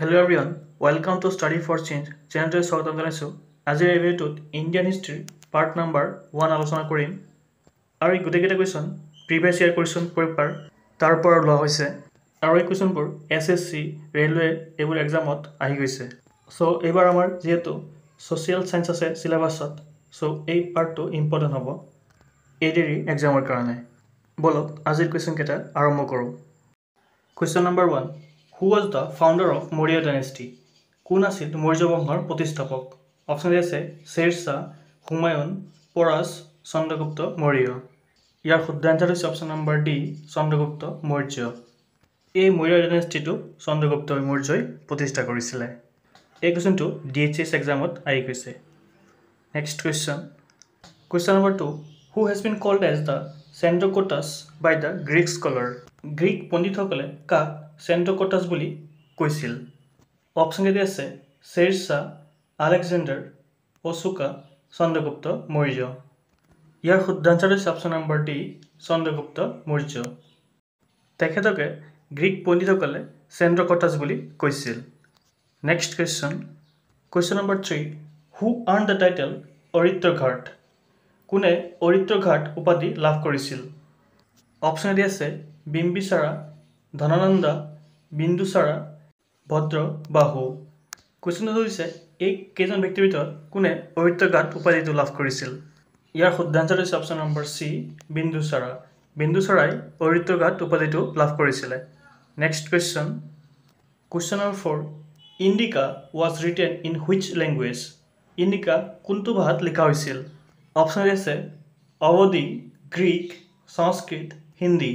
Hello everyone, welcome to Study for Change. Channel স্বাগতম জনাইছো। আজিৰ এই ভিডিঅ'টোত ইণ্ডিয়ান হিষ্ট্ৰী পাৰ্ট নাম্বাৰ 1 আলোচনা কৰিম। আৰু এই গোটেইকেইটা question previous year question paper তাৰ পৰা লোৱা হৈছে। আৰু এই কুৱেশ্যনবোৰ SSC, ৰেলৱে এইবোৰ এক্সামত আহি গৈছে। চ' এইবাৰ আমাৰ যিহেতু ছ'চিয়েল চায়েন্স আছে চিলেবাছত, চ' এই পাৰ্টটো ইম্পৰ্টেণ্ট হ'ব ADR এক্সামৰ কাৰণে। বলক আজিৰ কুৱেশ্যনকেইটা আৰম্ভ কৰোঁ। Question number 1, Who was the founder of Maurya dynasty? কোন আছিল মৌৰ্য বংশৰ প্ৰতিষ্ঠাপক? অপশ্যন আছে শ্বেৰ শাহ, হুমায়ুন, পৰাচ, চন্দ্ৰগুপ্ত মৌৰ্য। ইয়াৰ শুদ্ধ এনচাৰ হৈছে option number D, Chandragupta Maurya. এই মৌৰ্য ডাইনেষ্টিটো চন্দ্ৰগুপ্ত মৌৰ্যই প্ৰতিষ্ঠা কৰিছিলে। এই কুৱেশ্যনটো DHS এক্সামত আহি গৈছে। Next question. Question number 2, Who has been called as the Xanthocotus by the Greek scholar? Greek পণ্ডিতসকলে কাক চেণ্ট্ৰকটাছ বুলি কৈছিল? অপশ্যন এ আছে শ্বেৰ শাহ, আলেকজেণ্ডাৰ, অশোকা, চন্দ্ৰগুপ্ত মৌৰ্য। ইয়াৰ শুদ্ধ এনচাৰ হৈছে option number D, Chandragupta Maurya. তেখেতকে গ্ৰীক পণ্ডিতসকলে চেণ্ট্ৰকটাছ বুলি কৈছিল। Next question. Question number 3, Who earned the title অৰিত্ৰঘাট? কোনে অৰিত্ৰঘাট উপাধি লাভ কৰিছিল? অপশ্যন এ আছে বিম্বিসাৰা, ধনানন্দা, বিন্দুসাৰা, ভদ্ৰ বাহু। কুৱেশ্যনটো হৈছে এই কেইজন ব্যক্তিৰ ভিতৰত কোনে অৰিত্ৰঘাট উপাধিটো লাভ কৰিছিল? ইয়াৰ শুদ্ধ এনচাৰ হৈছে অপশ্যন নম্বৰ চি, বিন্দুসাৰা। বিন্দুসাৰাই অৰিত্ৰঘাট উপাধিটো লাভ কৰিছিলে। Next question. Question number 4, Indica was written in which language? Indica কোনটো ভাষাত লিখা হৈছিল? অপশ্যন এ আছে অৱধী, গ্ৰীক, সংস্কৃত, হিন্দী।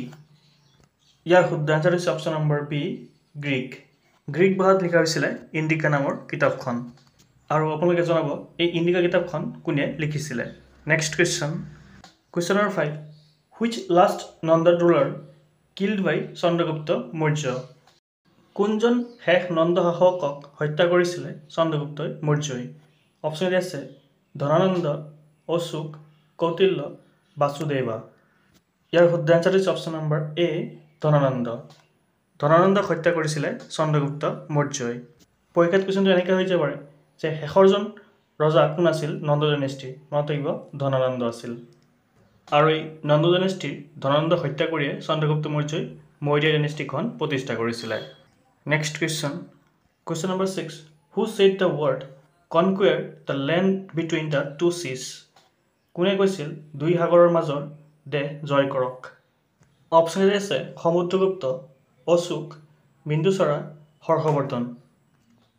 ইয়াৰ শুদ্ধ এনচাৰ হৈছে option number B, Greek. Greek ভাষাত লিখা হৈছিলে ইণ্ডিকা নামৰ কিতাপখন। আৰু আপোনালোকে জনাব এই ইণ্ডিকা কিতাপখন কোনে লিখিছিলে। Next question. Question number 5, which last Nanda ruler killed by Chandragupta Maurya? কোনজন শেষ নন্দ শাসকক হত্যা কৰিছিলে চন্দ্ৰগুপ্ত মৌৰ্যই? অপশ্যন এ আছে ধনানন্দ, অশোক, কৌটিল্য, বাসুদেৱা। ইয়াৰ শুদ্ধ এনচাৰ হৈছে অপশ্যন নম্বৰ এ, ধনানন্দ। ধনানন্দক হত্যা কৰিছিলে চন্দ্ৰগুপ্ত মৌৰ্যই। পৰীক্ষাত কুৱেশ্যনটো এনেকৈ হৈ যাব পাৰে যে শেষৰজন ৰজা কোন আছিল নন্দ ডাইনেষ্টিৰ? মনত থাকিব ধনানন্দ আছিল। আৰু এই নন্দ ডাইনেষ্টিৰ ধনানন্দক হত্যা কৰিয়ে চন্দ্ৰগুপ্ত মৌৰ্যই মৌৰ্য ডাইনেষ্টিখন প্ৰতিষ্ঠা কৰিছিলে। Next question. Question number 6, who said the word conquer the land between the two seas? কোনে কৈছিল দুই সাগৰৰ মাজৰ দেশ জয় কৰক? অপশ্যন এ আছে সমুদ্ৰগুপ্ত, অশোক, বিন্দুসাৰা, হৰ্ষবৰ্ধন।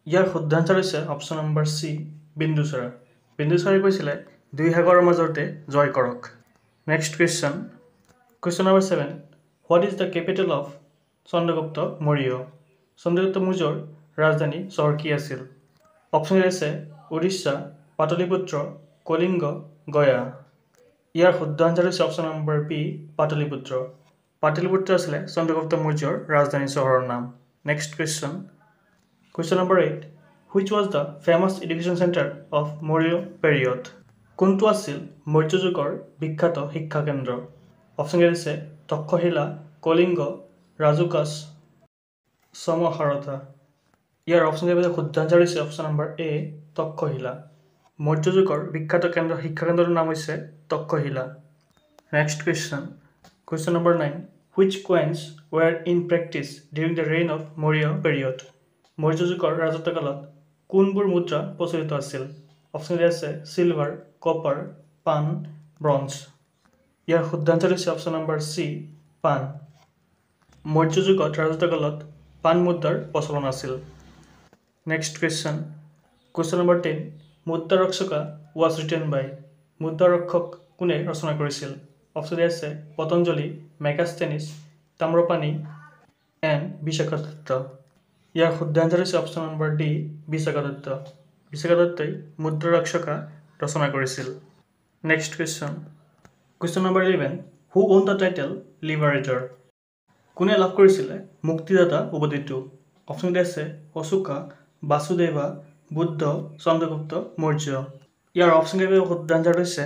ইয়াৰ শুদ্ধ এনচাৰ হৈছে অপশ্যন নম্বৰ চি, বিন্দুসাৰা। বিন্দুসাৰাই কৈছিলে দুই সাগৰৰ মাজৰ দেশ জয় কৰক। Next question. Question number 7, what is the capital of Chandragupta Maurya? Chandragupta মৌৰ্যৰ ৰাজধানী চহৰ কি আছিল? অপশ্যন এ আছে উৰিষ্যা, পাটলিপুত্ৰ, কলিংগ, গয়া। ইয়াৰ শুদ্ধ এনচাৰ হৈছে option number B, Pataliputra. Pataliputra আছিলে চন্দ্ৰগুপ্ত মৌৰ্যৰ ৰাজধানী চহৰৰ নাম। Next question. Question number 8, which was the famous education centre of Maurya period? কোনটো আছিল মৌৰ্য যুগৰ বিখ্যাত শিক্ষা কেন্দ্ৰ? অপশ্যন এ আছে তক্ষশিলা, কলিংগ, ৰাজুকাছ, সমহাৰথা। ইয়াৰ অপশ্যন এ শুদ্ধ এনচাৰ হৈছে option number A, Taxila. Maurya যুগৰ বিখ্যাত শিক্ষা কেন্দ্ৰটোৰ নাম হৈছে Taxila. Next question. Question number 9, which coins were in practice during the reign of Maurya period? Maurya যুগৰ ৰাজত্বকালত কোনবোৰ মুদ্ৰা প্ৰচলিত আছিল? অপশ্যন এ আছে চিলভাৰ, কপাৰ, পাণ, ব্ৰঞ্জ। ইয়াৰ শুদ্ধ এনচাৰ হৈছে অপশ্যন নম্বৰ চি, পাণ। মৌৰ্য যুগত ৰাজত্বকালত পাণ মুদ্ৰাৰ প্ৰচলন আছিল। Next question. কুৱেশ্যন নম্বৰ 10, মুদ্ৰা ৰক্ষকা ৱাজ ৰিটেন বাই? মুদ্ৰা ৰক্ষক কোনে ৰচনা কৰিছিল? অপশ্যন এ আছে পতঞ্জলি, মেগাষ্টেনিছ, তাম্ৰপাণি এণ্ড বিশাখা দত্ত। ইয়াৰ শুদ্ধ এনচাৰ হৈছে option number D, Vishakha Datta. Vishakha দত্তই মুদ্ৰা ৰক্ষকা ৰচনা কৰিছিল। Next question. Question number 11, who on the title liberator? কোনে লাভ কৰিছিলে মুক্তিদাতা উপাধিটো? অপশ্যন এ আছে অশোকা, বাসুদেৱা, বুদ্ধ, চন্দ্ৰগুপ্ত মৌৰ্য। ইয়াৰ অপশ্যন এ শুদ্ধ এনচাৰ হৈছে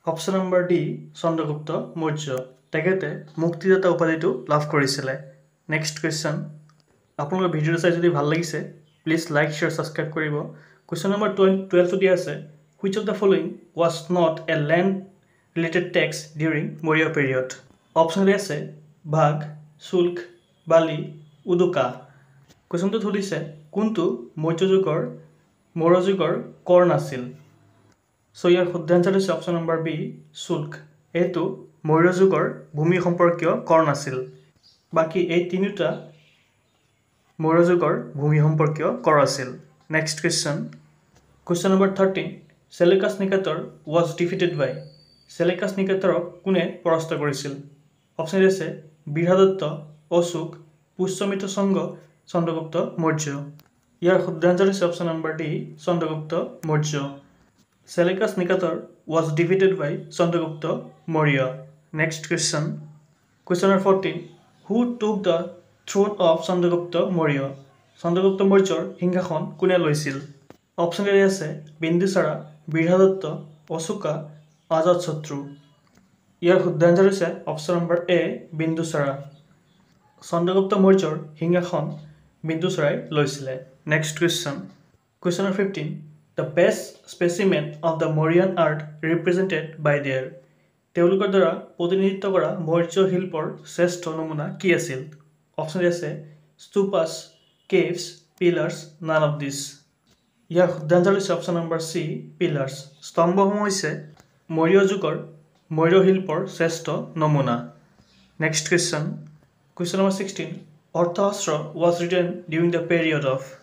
option number D, Chandragupta Maurya. তেখেতে মুক্তিদাতা উপাধিটো লাভ কৰিছিলে। Next question. আপোনালোকৰ ভিডিঅ'টো চাই যদি ভাল লাগিছে প্লিজ লাইক শ্বেয়াৰ ছাবস্ক্ৰাইব কৰিব কুৱেশ্যন নম্বৰ 12 দিয়া আছে which of the following was not a land related tax during Maurya period option আছে বাঘ শুল্ক বালি উদুকা কুৱেশ্যনটো সুধিছে কোনটো মৌৰ্য যুগৰ কৰ নাছিল সো ইয়াৰ শুদ্ধ আনসাৰ হৈছে অপশ্যন নম্বৰ বি শুল্ক এইটো মৌৰ্য যুগৰ ভূমি সম্পৰ্কীয় কৰ নাছিল বাকি এই তিনিটা মৌৰ্য যুগৰ ভূমি সম্পৰ্কীয় কৰ আছিল next question number 13 Seleucus Nicator was defeated by Seleucus Nicatorক কোনে পৰাস্ত কৰিছিল অপশ্যন আছে বীৰদত্ত অশোক পুষ্যমিত্ৰ সংঘ চন্দ্ৰগুপ্ত মৌৰ্য ইয়াৰ শুদ্ধ আনসাৰ হৈছে option number D Chandragupta Maurya Seleucus Nicator was defeated by Chandragupta Maurya. Next question number 14. Who took the throne of Chandragupta Maurya? Chandragupta Maurya সিংহাসন কোনে লৈছিল? অপশ্যন এ আছে বিন্দুসাৰা, বীৰদত্ত, অশোকা, অজাতশত্ৰু। ইয়াৰ শুদ্ধ আনসাৰ হৈছে অপশ্যন নম্বৰ এ বিন্দুসাৰা। চন্দ্ৰগুপ্ত মৌৰ্যৰ সিংহাসন বিন্দুসাৰাই লৈছিলে। Next question number 15. The best specimen of the Mauryan art represented by their তেওঁলোকৰ দ্বাৰা প্ৰতিনিধিত্ব কৰা মৌৰ্য শিল্পৰ শ্ৰেষ্ঠ নমুনা কি আছিল অপশ্যন আছে stupas caves pillars none of this ইয়াৰ শুদ্ধ আনসাৰ হৈছে অপশ্যন নম্বৰ সি পিলাৰ্ছ স্তম্ভসমূহ হৈছে মৌৰ্য যুগৰ মৌৰ্য শিল্পৰ শ্ৰেষ্ঠ নমুনা next question number 16 Arthashastra was written during the period of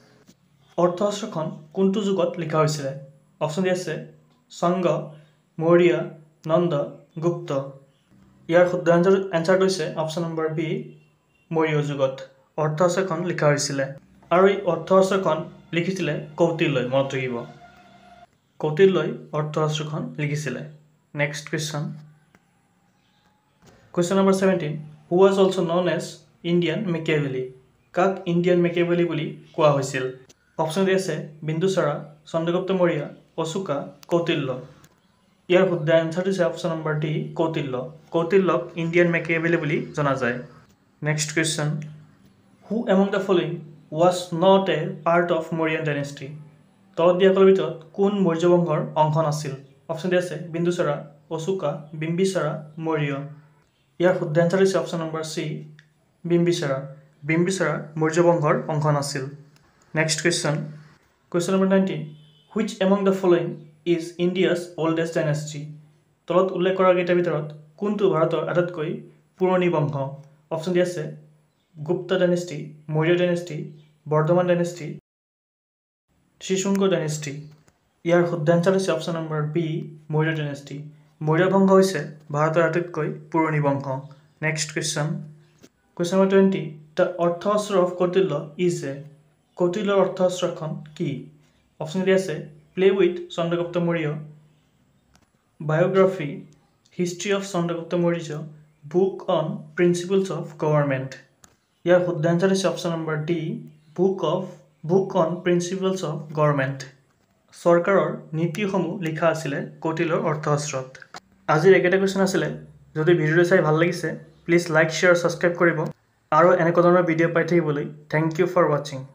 অৰ্থশাস্ত্ৰখন কোনটো যুগত লিখা হৈছিল অপশ্যন আছে সংগ মৌৰ্য নন্দ গুপ্ত ইয়াৰ শুদ্ধ আনসাৰ হৈছে অপশ্যন নম্বৰ বি মৌৰ্য যুগত অৰ্থশাস্ত্ৰখন লিখা হৈছিল আৰু এই অৰ্থশাস্ত্ৰখন লিখিছিল কৌটিল্যই মনত ৰাখিব কৌটিল্যই অৰ্থশাস্ত্ৰখন লিখিছিল next question number 17 who was also known as Indian Machiavelli কাক ইণ্ডিয়ান মেকিয়াভেলি বুলি কোৱা হৈছিল অপশ্যন আছে বিন্দুসাৰা চন্দ্ৰগুপ্ত মৌৰ্য অশোকা কৌটিল্য ইয়াৰ শুদ্ধ আনসাৰ হৈছে অপশ্যন নম্বৰ ডি কৌটিল্যক ইণ্ডিয়ান মেকিয়াভেলি বুলি জনা যায় next question who among the following was not a part of Mauryan dynasty তলত দিয়াসকলৰ ভিতৰত কোন মৌৰ্য বংশৰ অংশ নাছিল অপশ্যন আছে বিন্দুসাৰা অশোকা বিম্বিসাৰা মৌৰ্য ইয়াৰ শুদ্ধ আনসাৰ হৈছে অপশ্যন নম্বৰ সি বিম্বিসাৰা মৌৰ্য বংশৰ অংশ নাছিল Next question number 19 which among the following is India's oldest dynasty তলত উল্লেখ কৰা কেইটাৰ ভিতৰত কোনটো ভাৰতৰ আটাইতকৈ পুৰণি বংশ অপশ্যন আছে Gupta dynasty Maurya dynasty Vardhaman dynasty Shrishunga dynasty ইয়াৰ শুদ্ধ আনসাৰ হৈছে option number B Maurya dynasty Maurya বংশ হৈছে ভাৰতৰ আটাইতকৈ পুৰণি বংশ next question number 20 the Arthashastra of Kautilya is a কৌটিল্যৰ অৰ্থশাস্ত্ৰখন কি অপশ্যন আছে play with Chandragupta Maurya biography history of Chandragupta Maurya book on principles of government ইয়াৰ শুদ্ধ আনসাৰ হৈছে option number D book on principles of government চৰকাৰৰ নীতিসমূহ লিখা আছিলে কৌটিল্যৰ অৰ্থশাস্ত্ৰত আজিৰ একেটা কুৱেশ্যন আছিলে যদি ভিডিঅ'টো চাই ভাল লাগিছে প্লিজ লাইক শ্বেয়াৰ ছাবস্ক্ৰাইব কৰিব আৰু এনেকুৱা ধৰণৰ ভিডিঅ' পাই থাকিবলৈ থেংক ইউ ফৰ ৱাচিং